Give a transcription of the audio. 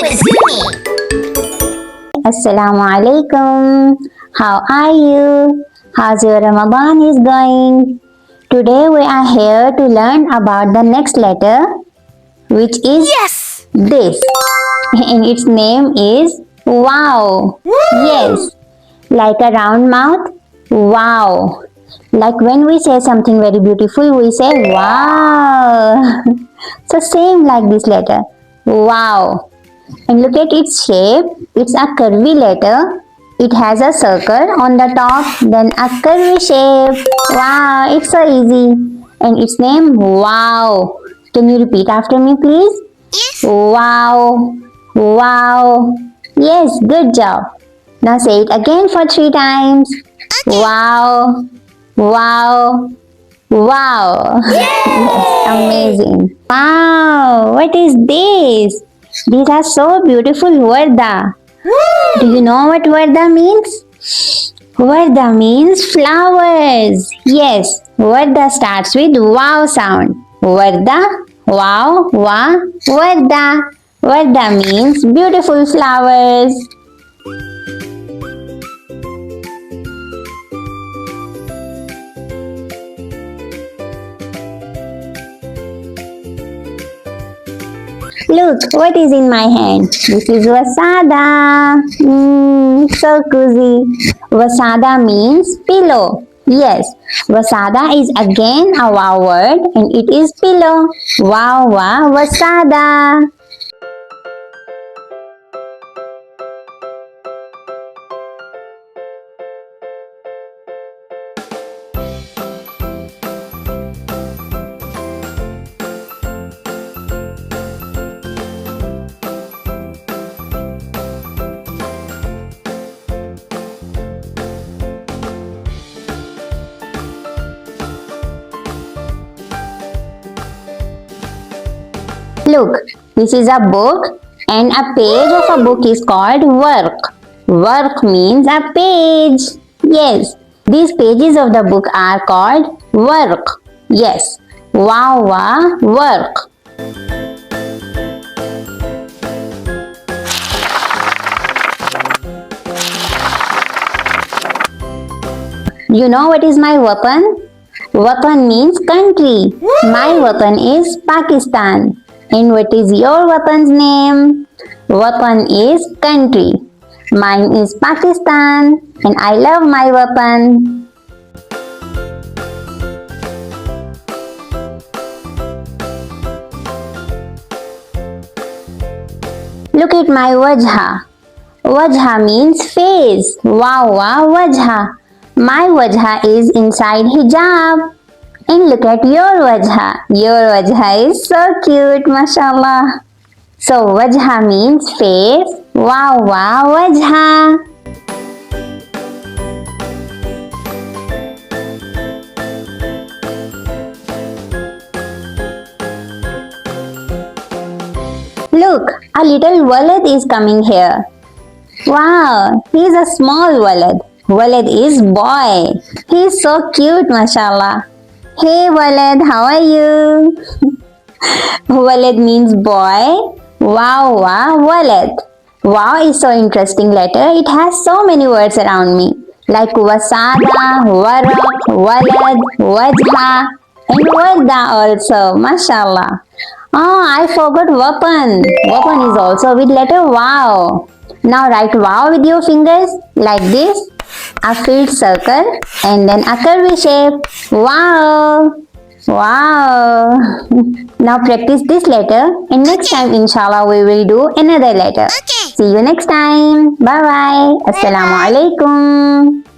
with Zuni. Assalamu alaikum. How are you? How's your Ramadan is going? Today we are here to learn about the next letter, which is Yes! this. And its name is wow. Woo! Yes, like a round mouth. Wow. Like when we say something very beautiful, we say wow. So same like this letter. Wow. And look at its shape. It's a curvy letter. It has a circle on the top, then a curvy shape. Wow, it's so easy. And its name, wow. Can you repeat after me, please? Yes! Wow. Wow. Yes, good job. Now say it again for 3 times. Okay. Wow. Wow. Wow. Yes, amazing. Wow, what is this? These are so beautiful, Varda. Woo! Do you know what Varda means? Varda means flowers. Yes, Varda starts with wow sound. Varda, wow, wa, Varda. Varda means beautiful flowers. Look, what is in my hand? This is wasada. It's so cozy. Wasada means pillow. Yes, wasada is again a wow word and it is pillow. Wow, wow, wasada. Look, this is a book and a page of a book is called work. Work means a page. Yes, these pages of the book are called work. Yes, wow, wow, work. You know what is my weapon? Weapon means country. My weapon is Pakistan. And what is your weapon's name? Weapon is country. Mine is Pakistan and I love my weapon. Look at my wajha. Wajha means face. Wow, wow, wajha. My wajha is inside hijab. And look at your wajha. Your wajha is so cute, mashallah. So wajha means face. Wow, wow, wajha. Look, a little walad is coming here. Wow, he is a small walad. Walad is boy. He is so cute, mashallah. Hey Walad, how are you? Walad means boy. Wow, wow, Walad. Wow is so interesting letter. It has so many words around me. Like wasada, warak, walad, wajha, and wadda also. Mashallah. Oh, I forgot weapon. Weapon is also with letter wow. Now write wow with your fingers like this. A filled circle and then a curvy shape. Wow! Wow! Now practice this letter and next time inshallah we will do another letter. Okay. See you next time. Bye bye. Assalamu alaikum.